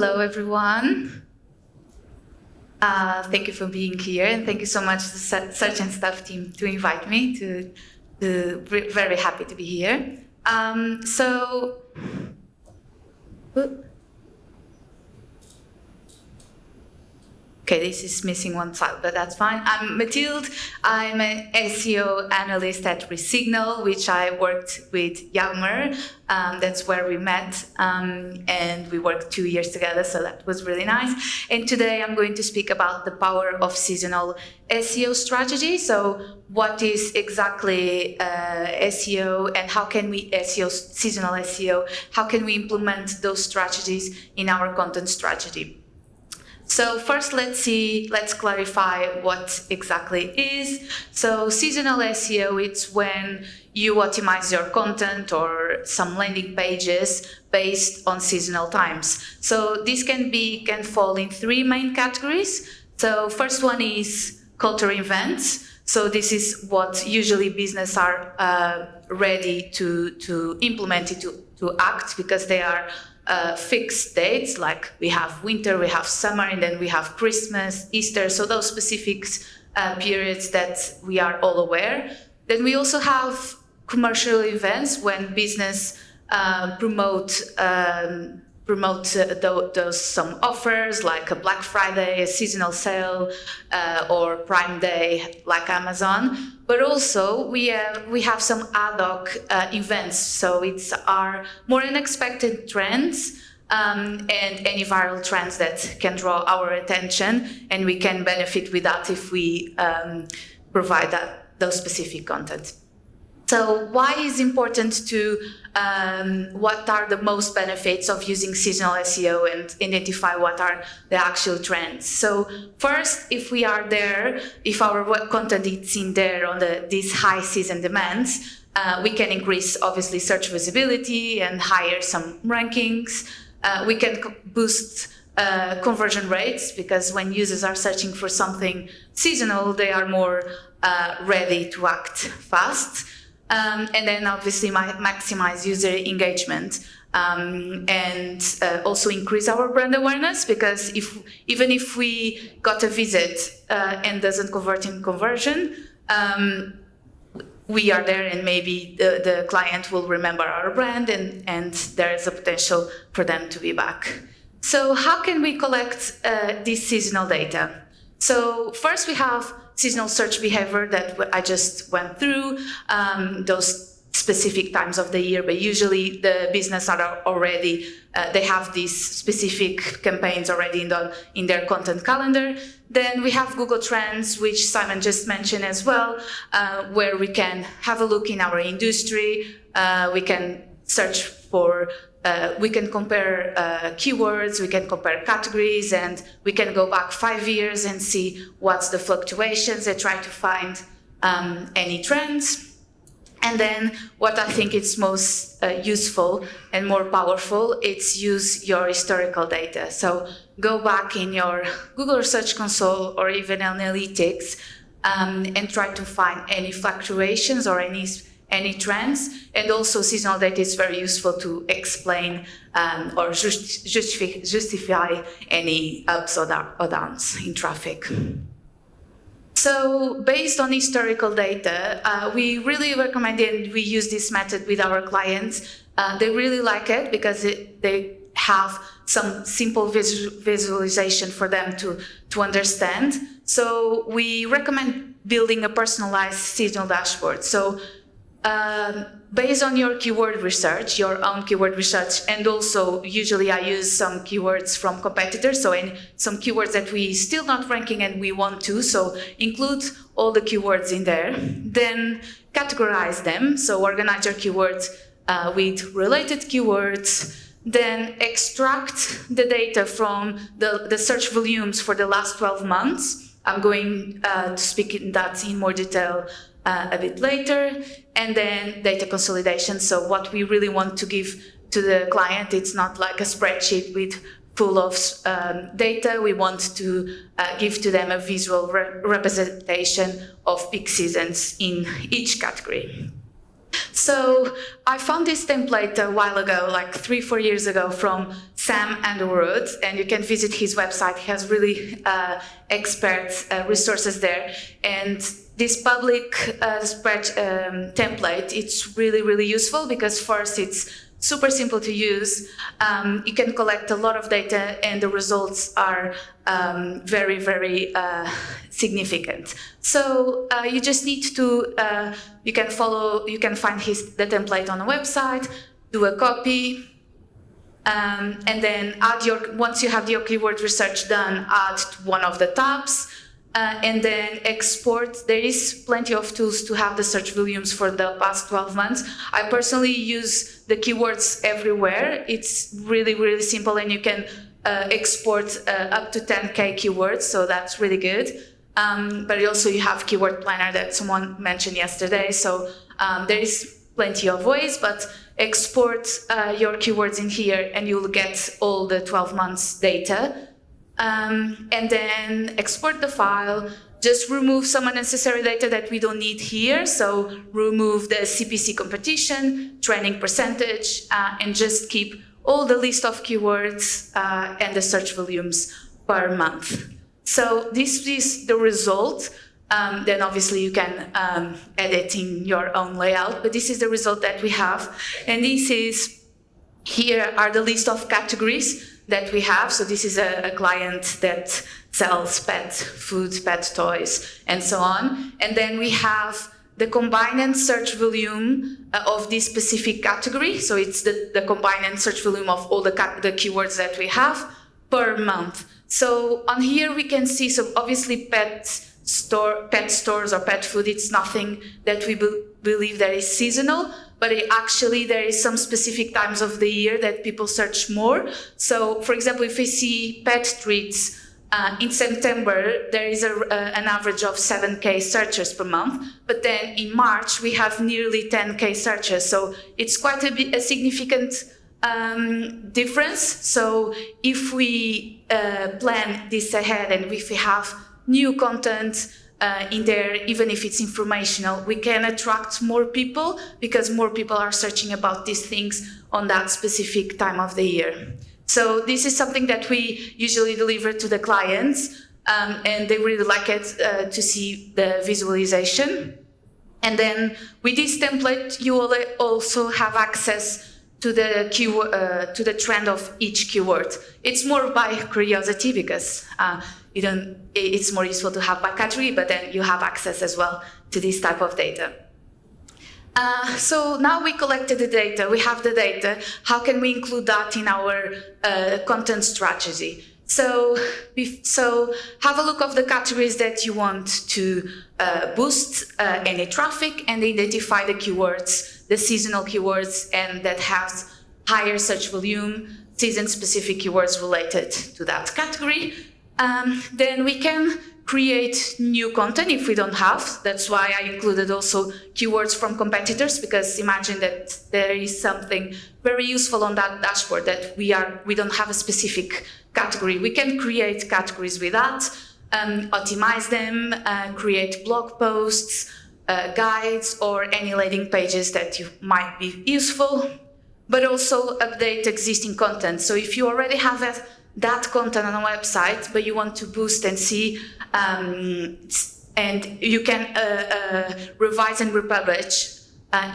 Hello, everyone. Thank you for being here, and thank you so much to the Search and Stuff team to invite me. Very happy to be here. Okay, this is missing one slide, but that's fine. I'm Matilde. I'm an SEO analyst at Resignal, which I worked with Yagmer. That's where we met, and we worked 2 years together, so that was really nice. And today I'm going to speak about the power of seasonal SEO strategy. So what is exactly SEO, and how can we seasonal SEO, how can we implement those strategies in our content strategy? So first, let's clarify what exactly is. So seasonal SEO, it's when you optimize your content or some landing pages based on seasonal times. So this can fall in 3 main categories. So first one is culture events. So this is what usually business are ready to implement it, to act, because they are fixed dates, like we have winter, we have summer, and then we have Christmas, Easter, so those specific periods that we are all aware. Then we also have commercial events when business promote those some offers, like a Black Friday, a seasonal sale, or Prime Day, like Amazon. But also we have some ad hoc events, so it's our more unexpected trends and any viral trends that can draw our attention, and we can benefit with that if we provide those specific content. So why is important to, what are the most benefits of using seasonal SEO and identify what are the actual trends? So first, if we are there, if our web content is in there on these high season demands, we can increase obviously search visibility and higher some rankings. We can boost conversion rates, because when users are searching for something seasonal, they are more ready to act fast. And then obviously maximize user engagement and also increase our brand awareness, because even if we got a visit and doesn't convert in conversion, we are there, and maybe the client will remember our brand, and there is a potential for them to be back. So how can we collect this seasonal data? So first we have seasonal search behavior that I just went through, those specific times of the year, but usually the business are already, they have these specific campaigns already in their content calendar. Then we have Google Trends, which Simon just mentioned as well, where we can have a look in our industry, we can search for we can compare keywords, we can compare categories, and we can go back 5 years and see what's the fluctuations and try to find any trends. And then what I think is most useful and more powerful, it's use your historical data. So go back in your Google Search Console or even analytics and try to find any fluctuations or any trends. And also seasonal data is very useful to explain or justify any ups or downs in traffic. So based on historical data, we really recommend it, and we use this method with our clients. They really like it because they have some simple visualization for them to understand. So we recommend building a personalized seasonal dashboard. So based on your keyword research, your own keyword research, and also usually I use some keywords from competitors, so some keywords that we still not ranking and we want to, so include all the keywords in there. Then categorize them, so organize your keywords with related keywords. Then extract the data from the search volumes for the last 12 months. I'm going to speak in that in more detail a bit later. And then data consolidation. So what we really want to give to the client, it's not like a spreadsheet with full of data. We want to give to them a visual representation of peak seasons in each category. So I found this template a while ago, like 3-4 years ago, from Sam Underwood, and you can visit his website. He has really expert resources there. And this public spread template, it's really, really useful because first it's super simple to use. You can collect a lot of data and the results are very, very significant. So you just need to, you can find the template on the website, do a copy, and then once you have your keyword research done, add one of the tabs, and then export. There is plenty of tools to have the search volumes for the past 12 months. I personally use the keywords everywhere. It's really, really simple, and you can export up to 10K keywords, so that's really good. But also you have Keyword Planner that someone mentioned yesterday, so there is plenty of ways, but export your keywords in here and you'll get all the 12 months data. And then export the file, just remove some unnecessary data that we don't need here. So remove the CPC competition, training percentage, and just keep all the list of keywords and the search volumes per month. So this is the result. Then obviously you can edit in your own layout, but this is the result that we have. And here are the list of categories that we have. So this is a client that sells pet food, pet toys, and so on. And then we have the combined search volume of this specific category. So it's the combined search volume of all the keywords that we have per month. So on here we can see, so obviously pet stores or pet food, it's nothing that we believe that is seasonal, but there is some specific times of the year that people search more. So for example, if we see pet treats, in September, there is an average of 7K searches per month, but then in March, we have nearly 10K searches. So it's quite a significant difference. So if we plan this ahead and if we have new content in there, even if it's informational, we can attract more people because more people are searching about these things on that specific time of the year. So this is something that we usually deliver to the clients, and they really like it to see the visualization. And then with this template, you will also have access to the trend of each keyword. It's more by curiosity because it's more useful to have by category, but then you have access as well to this type of data. So now we collected the data, we have the data, how can we include that in our content strategy? So have a look of the categories that you want to boost any traffic and identify the keywords, the seasonal keywords, and that has higher search volume, season-specific keywords related to that category. Then we can create new content if we don't have. That's why I included also keywords from competitors, because imagine that there is something very useful on that dashboard that we don't have a specific category. We can create categories with that, optimize them, create blog posts, guides, or any landing pages that might be useful, but also update existing content. So if you already have that content on a website, but you want to boost and see, and you can revise and republish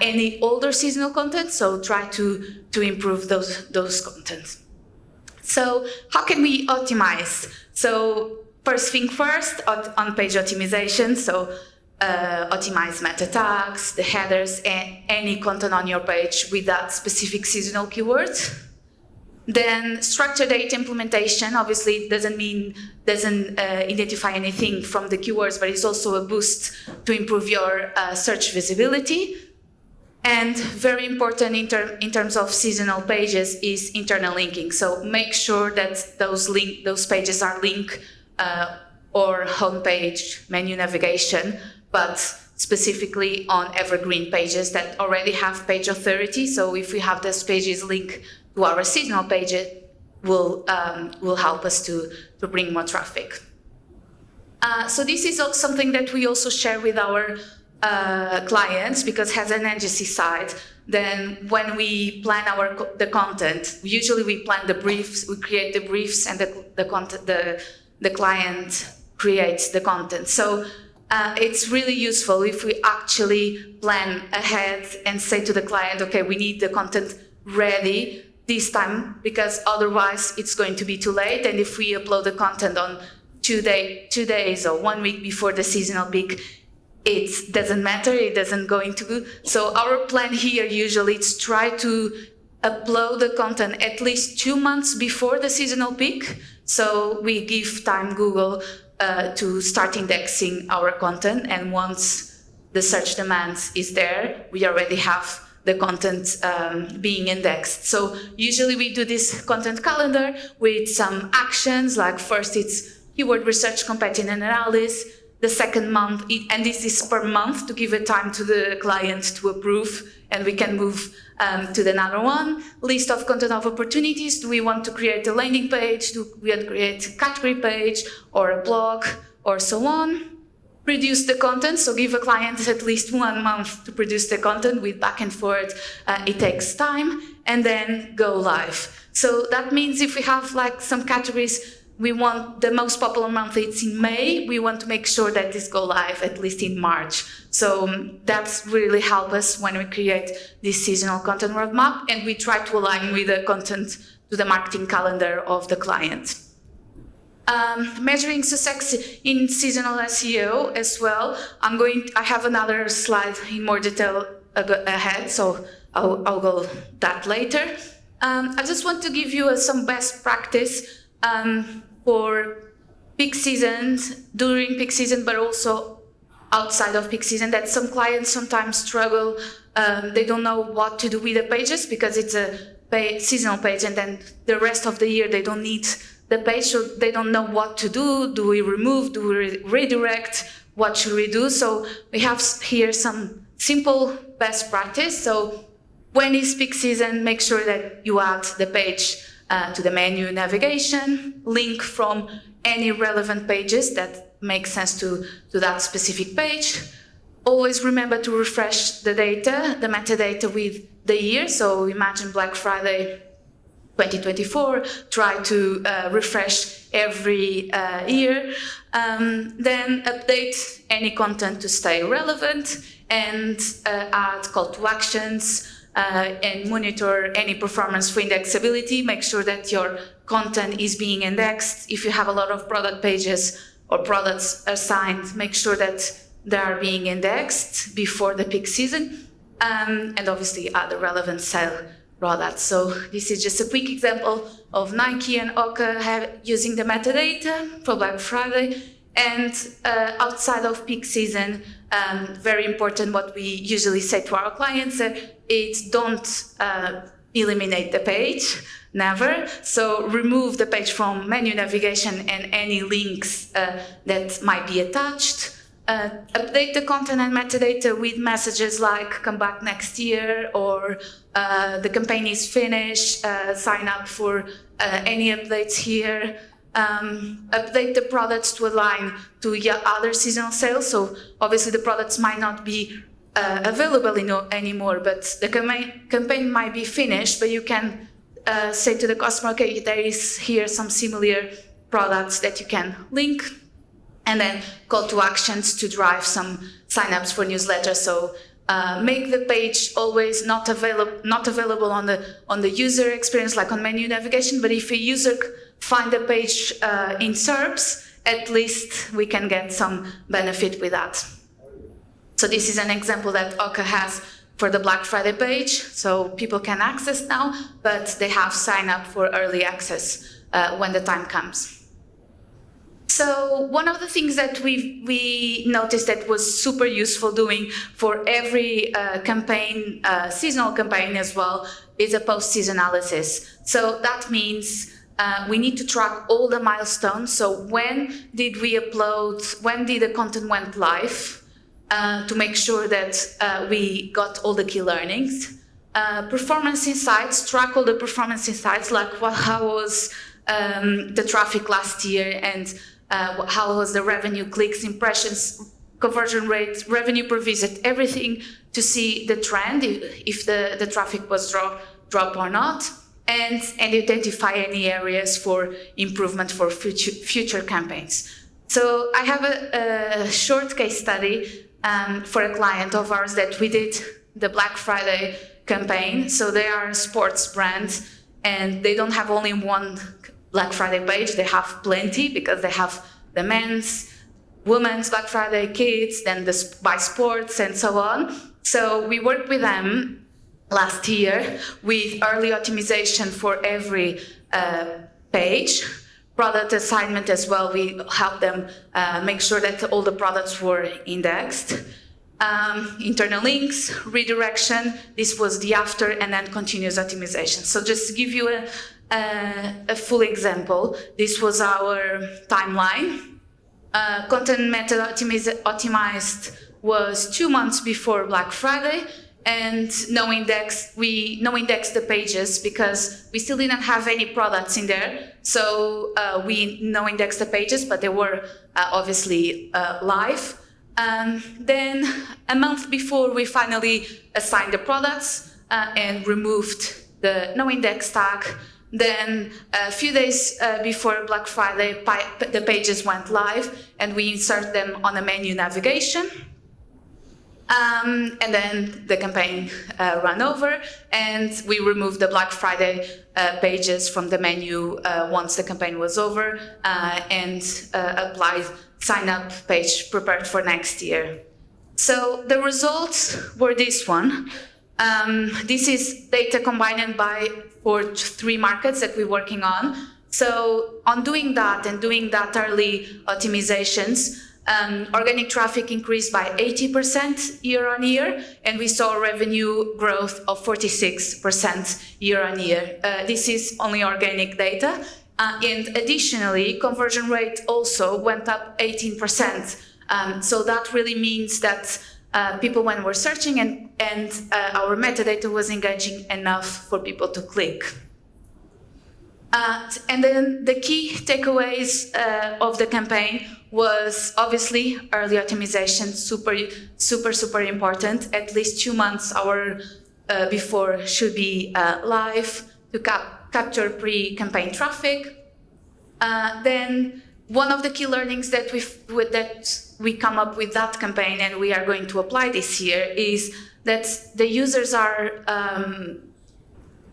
any older seasonal content, so try to improve those contents. So how can we optimize? So first thing first, on-page optimization, so optimize meta tags, the headers, and any content on your page with that specific seasonal keyword. Then structured data implementation, obviously doesn't identify anything from the keywords, but it's also a boost to improve your search visibility. And very important in terms of seasonal pages is internal linking. So make sure that those pages are linked or homepage, menu navigation, but specifically on evergreen pages that already have page authority. So if we have those pages linked to our seasonal page, it will help us to bring more traffic. So this is something that we also share with our clients, because it has an agency side. then when we plan the content, usually we plan the briefs, we create the briefs, and the client creates the content. So it's really useful if we actually plan ahead and say to the client, okay, we need the content ready this time, because otherwise it's going to be too late. And if we upload the content on 2 days or 1 week before the seasonal peak, it doesn't matter, it doesn't going to. So our plan here usually is try to upload the content at least 2 months before the seasonal peak. So we give time Google to start indexing our content, and once the search demands is there, we already have the content being indexed. So usually we do this content calendar with some actions, like first it's keyword research, competitive analysis. The second month, and this is per month to give a time to the client to approve, and we can move to the another one. List of content of opportunities. Do we want to create a landing page? Do we want to create a category page or a blog or so on? Produce the content, so give a client at least 1 month to produce the content with back and forth. It takes time, and then go live. So that means if we have like some categories, we want the most popular month, it's in May. We want to make sure that this go live at least in March. So that's really help us when we create this seasonal content roadmap, and we try to align with the content to the marketing calendar of the client. Measuring success in seasonal SEO as well. I have another slide in more detail ahead, so I'll go that later. I just want to give you some best practice for peak seasons, during peak season, but also outside of peak season, that some clients sometimes struggle. They don't know what to do with the pages because it's a seasonal page, and then the rest of the year they don't need the page, so they don't know what to do. Do we remove? Do we redirect? What should we do? So we have here some simple best practice. So when is peak season, make sure that you add the page to the menu navigation, link from any relevant pages that make sense to that specific page. Always remember to refresh the data, the metadata with the year. So imagine Black Friday 2024, try to refresh every year. Then update any content to stay relevant, and add call to actions, and monitor any performance for indexability. Make sure that your content is being indexed. If you have a lot of product pages or products assigned, make sure that they are being indexed before the peak season, and obviously add the relevant sale products. So this is just a quick example of Nike and Oka using the metadata for Black Friday. And outside of peak season, very important what we usually say to our clients, it's don't eliminate the page, never. So remove the page from menu navigation and any links that might be attached. Update the content and metadata with messages like come back next year, or the campaign is finished, sign up for any updates here. Update the products to align to your other seasonal sales. So obviously the products might not be available anymore, but the campaign might be finished, but you can say to the customer, okay, there is here some similar products that you can link, and then call to actions to drive some signups for newsletters. So make the page always not available on the user experience, like on menu navigation, but if a user find the page in SERPs, at least we can get some benefit with that. So this is an example that Oka has for the Black Friday page. So people can access now, but they have signed up for early access when the time comes. So one of the things that we noticed that was super useful doing for every campaign, seasonal campaign as well, is a post-season analysis. So that means we need to track all the milestones. So when did we upload, when did the content went live, to make sure that we got all the key learnings. Performance insights, track all the performance insights, like how was the traffic last year, and how was the revenue, clicks, impressions, conversion rate, revenue per visit, everything to see the trend, if the traffic was drop or not, and identify any areas for improvement for future campaigns. So I have a short case study for a client of ours that we did the Black Friday campaign. So they are a sports brand, and they don't have only one Black Friday page, they have plenty, because they have the men's, women's Black Friday, kids, then by sports and so on. So we worked with them last year with early optimization for every page, product assignment as well. We helped them make sure that all the products were indexed. Internal links, redirection, this was the after, and then continuous optimization. So just to give you a full example, this was our timeline. Content method optimized was 2 months before Black Friday, and no index the pages because we still didn't have any products in there. So we no index the pages, but they were obviously live. Then a month before, we finally assigned the products and removed the no index tag. Then a few days before Black Friday, the pages went live and we insert them on a menu navigation. And then the campaign ran over, and we removed the Black Friday pages from the menu once the campaign was over, and applied sign up page prepared for next year. So the results were this one. This is data combined for 3 markets that we're working on. So on doing that and doing that early optimizations, organic traffic increased by 80% year on year, and we saw revenue growth of 46% year on year. This is only organic data. And additionally, conversion rate also went up 18%. So that really means that people, when we're searching and our metadata was engaging enough for people to click. And then the key takeaways of the campaign was obviously early optimization, super important. At least 2 months before should be live to capture pre-campaign traffic. Then one of the key learnings that we come up with that campaign, and we are going to apply this year, is that the users are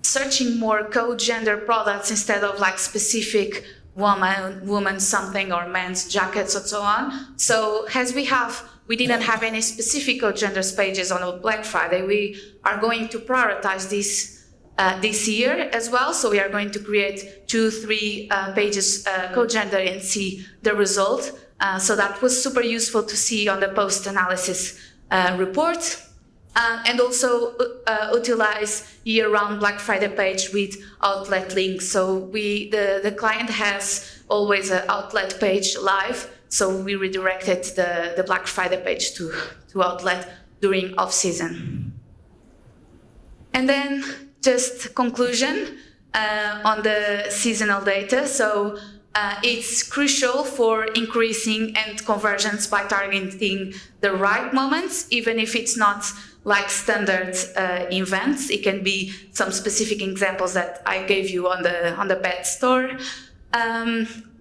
searching more co-gender products instead of like specific woman something or men's jackets and so on. So as we didn't have any specific co-gender pages on Black Friday, we are going to prioritize this year as well. So we are going to create 2-3 pages co-gender and see the result. So that was super useful to see on the post-analysis report. And also utilize year-round Black Friday page with outlet links. So the client has always an outlet page live, so we redirected the Black Friday page to outlet during off-season. And then just conclusion on the seasonal data. So it's crucial for increasing end conversions by targeting the right moments, even if it's not like standard events. It can be some specific examples that I gave you on the pet store.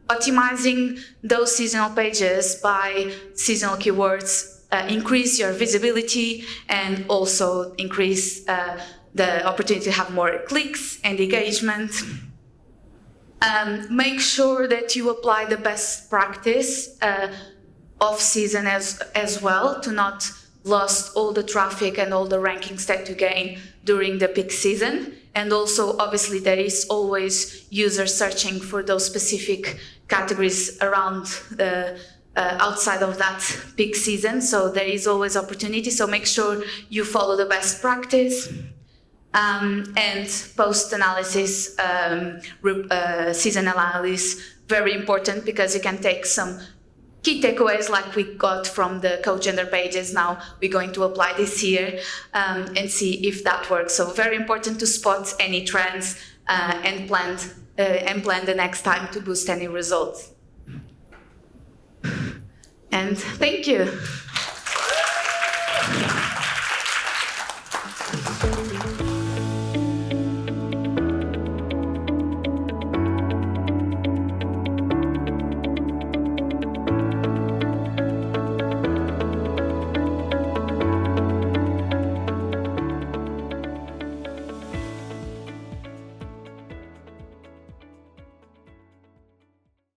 Optimizing those seasonal pages by seasonal keywords increase your visibility and also increase the opportunity to have more clicks and engagement. Make sure that you apply the best practice off-season as well, to not lost all the traffic and all the rankings that you gain during the peak season. And also, obviously, there is always users searching for those specific categories around outside of that peak season. So there is always opportunity. So make sure you follow the best practice. And post-analysis, season analysis, very important, because you can take some key takeaways like we got from the co-gender pages. Now we're going to apply this year and see if that works. So very important to spot any trends and plan the next time to boost any results. And thank you.